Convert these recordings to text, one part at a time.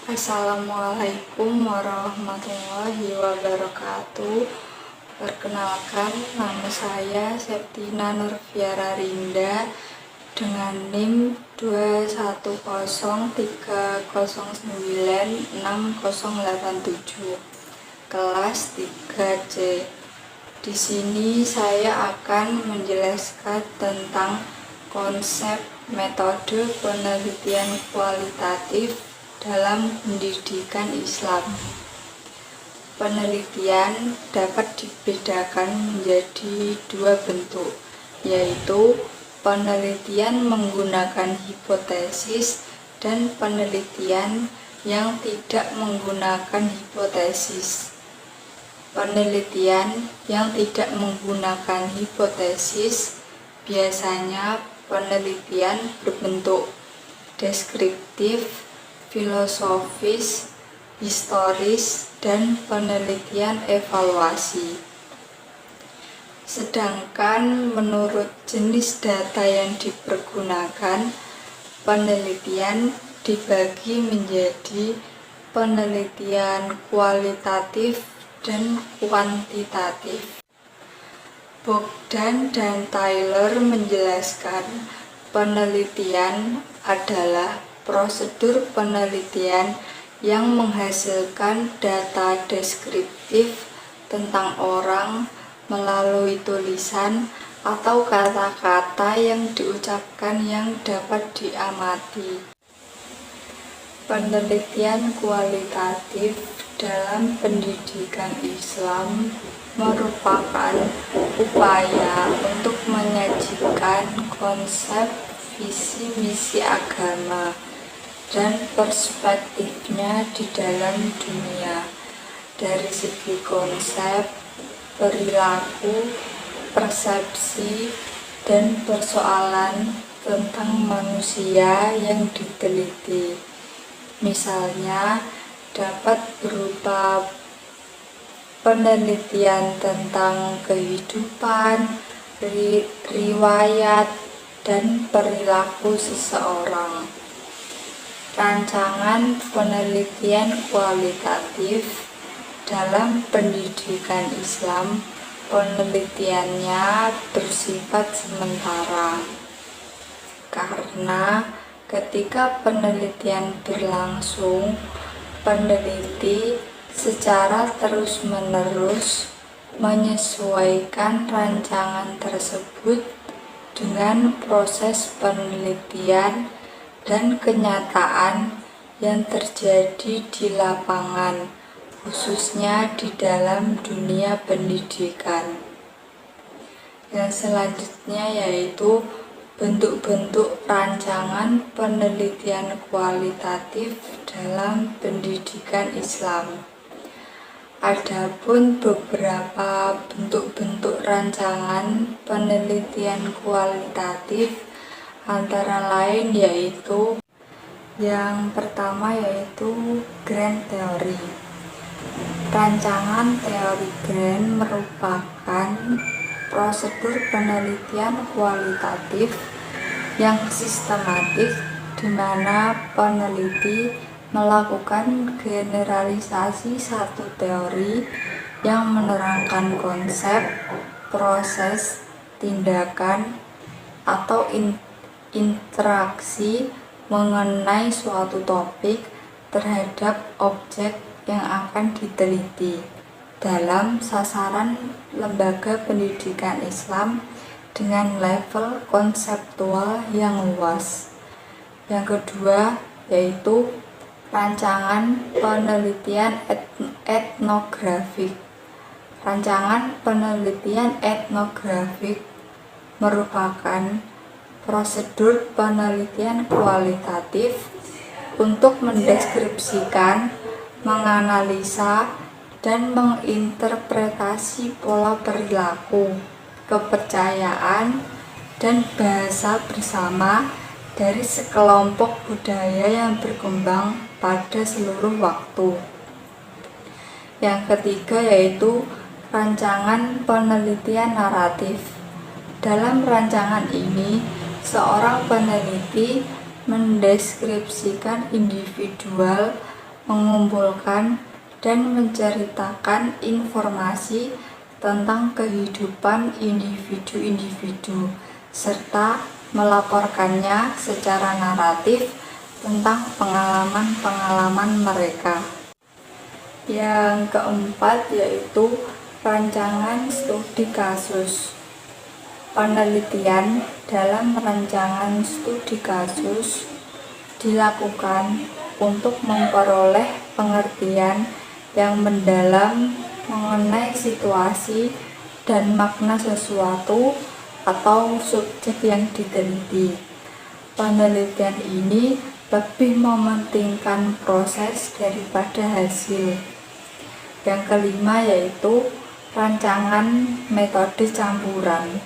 Assalamualaikum warahmatullahi wabarakatuh. Perkenalkan, nama saya Septina Nurfiara Rinda dengan NIM 21030960087 kelas 3C. Di sini saya akan menjelaskan tentang konsep metode penelitian kualitatif dalam pendidikan Islam. Penelitian dapat dibedakan menjadi dua bentuk, yaitu penelitian menggunakan hipotesis dan penelitian yang tidak menggunakan hipotesis. Penelitian yang tidak menggunakan hipotesis biasanya penelitian berbentuk deskriptif, filosofis, historis, dan penelitian evaluasi. Sedangkan menurut jenis data yang dipergunakan, penelitian dibagi menjadi penelitian kualitatif dan kuantitatif. Bogdan dan Tyler menjelaskan penelitian adalah prosedur penelitian yang menghasilkan data deskriptif tentang orang melalui tulisan atau kata-kata yang diucapkan yang dapat diamati. Penelitian kualitatif dalam pendidikan Islam merupakan upaya untuk menyajikan konsep visi misi agama dan perspektifnya di dalam dunia dari segi konsep, perilaku, persepsi, dan persoalan tentang manusia yang diteliti. Misalnya dapat berupa penelitian tentang kehidupan, riwayat, dan perilaku seseorang. Rancangan penelitian kualitatif dalam pendidikan Islam, penelitiannya bersifat sementara karena ketika penelitian berlangsung, peneliti secara terus-menerus menyesuaikan rancangan tersebut dengan proses penelitian dan kenyataan yang terjadi di lapangan, khususnya di dalam dunia pendidikan. Yang selanjutnya yaitu bentuk-bentuk rancangan penelitian kualitatif dalam pendidikan Islam. Adapun beberapa bentuk-bentuk rancangan penelitian kualitatif antara lain yaitu yang pertama yaitu Grand Theory. Rancangan teori Grand merupakan prosedur penelitian kualitatif yang sistematik di mana peneliti melakukan generalisasi satu teori yang menerangkan konsep, proses, tindakan, atau interaksi mengenai suatu topik terhadap objek yang akan diteliti dalam sasaran lembaga pendidikan Islam dengan level konseptual yang luas. Yang kedua yaitu rancangan penelitian etnografik. Rancangan penelitian etnografik merupakan prosedur penelitian kualitatif untuk mendeskripsikan, menganalisa, dan menginterpretasi pola perilaku, kepercayaan, dan bahasa bersama dari sekelompok budaya yang berkembang pada seluruh waktu. Yang ketiga yaitu rancangan penelitian naratif. Dalam rancangan ini, seorang peneliti mendeskripsikan individual mengumpulkan dan menceritakan informasi tentang kehidupan individu-individu, serta melaporkannya secara naratif tentang pengalaman-pengalaman mereka. Yang keempat yaitu rancangan studi kasus. Penelitian dalam rancangan studi kasus dilakukan untuk memperoleh pengertian yang mendalam mengenai situasi dan makna sesuatu atau subjek yang diteliti. Penelitian ini lebih mementingkan proses daripada hasil. Yang kelima yaitu rancangan metode campuran.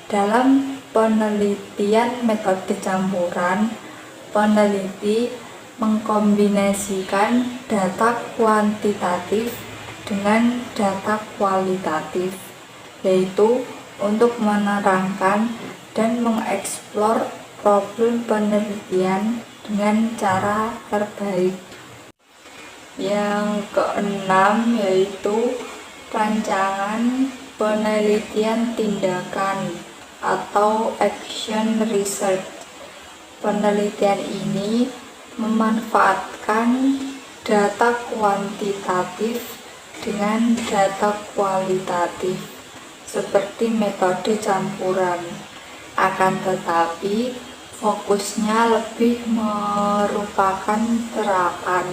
Dalam penelitian metode campuran, peneliti mengkombinasikan data kuantitatif dengan data kualitatif, yaitu untuk menerangkan dan mengeksplor problem penelitian dengan cara terbaik. Yang keenam yaitu rancangan penelitian tindakan atau action research. Penelitian ini memanfaatkan data kuantitatif dengan data kualitatif seperti metode campuran, akan tetapi fokusnya lebih merupakan terapan.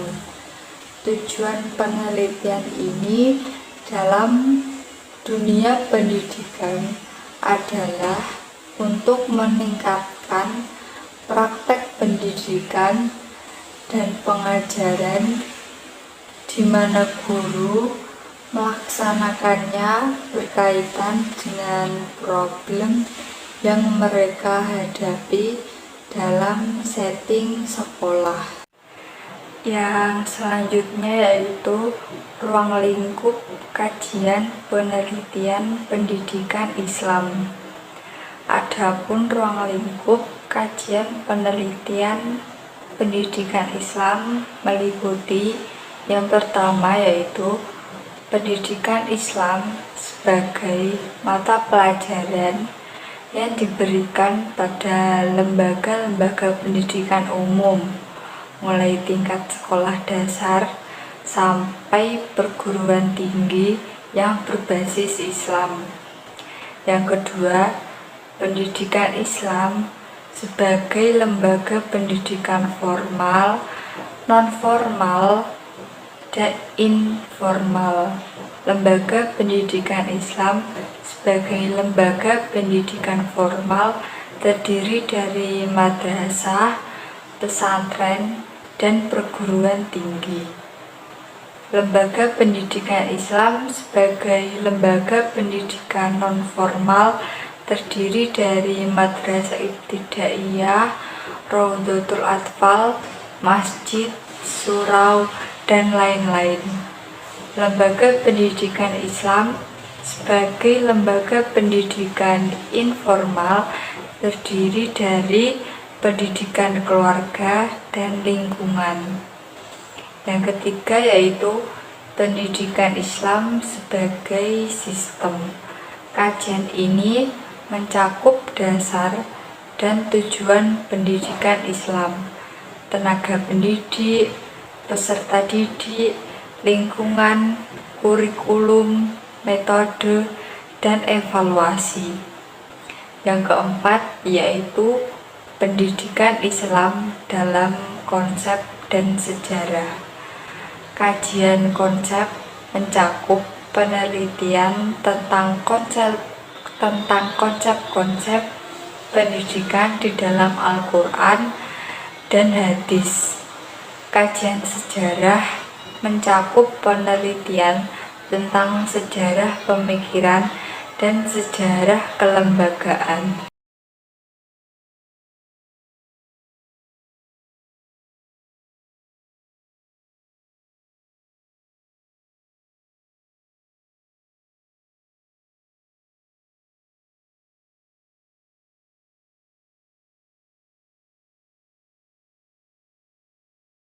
Tujuan penelitian ini dalam dunia pendidikan adalah untuk meningkatkan praktek pendidikan dan pengajaran di mana guru melaksanakannya berkaitan dengan problem yang mereka hadapi dalam setting sekolah. Yang selanjutnya yaitu ruang lingkup kajian penelitian pendidikan Islam. Adapun ruang lingkup kajian penelitian pendidikan Islam meliputi yang pertama yaitu pendidikan Islam sebagai mata pelajaran yang diberikan pada lembaga-lembaga pendidikan umum, mulai tingkat sekolah dasar sampai perguruan tinggi yang berbasis Islam. Yang kedua, pendidikan Islam sebagai lembaga pendidikan formal, non-formal, dan informal. Lembaga pendidikan Islam sebagai lembaga pendidikan formal terdiri dari madrasah, pesantren, dan perguruan tinggi. Lembaga pendidikan Islam sebagai lembaga pendidikan non-formal terdiri dari madrasah ibtidaiyah, Raudhatul Atfal, masjid, surau, dan lain-lain. Lembaga pendidikan Islam sebagai lembaga pendidikan informal terdiri dari pendidikan keluarga dan lingkungan. Yang ketiga yaitu pendidikan Islam sebagai sistem. Kajian ini mencakup dasar dan tujuan pendidikan Islam, tenaga pendidik, peserta didik, lingkungan, kurikulum, metode, dan evaluasi. Yang keempat yaitu pendidikan Islam dalam konsep dan sejarah. Kajian konsep mencakup penelitian tentang konsep-konsep pendidikan di dalam Al-Quran dan hadis. Kajian sejarah mencakup penelitian tentang sejarah pemikiran dan sejarah kelembagaan.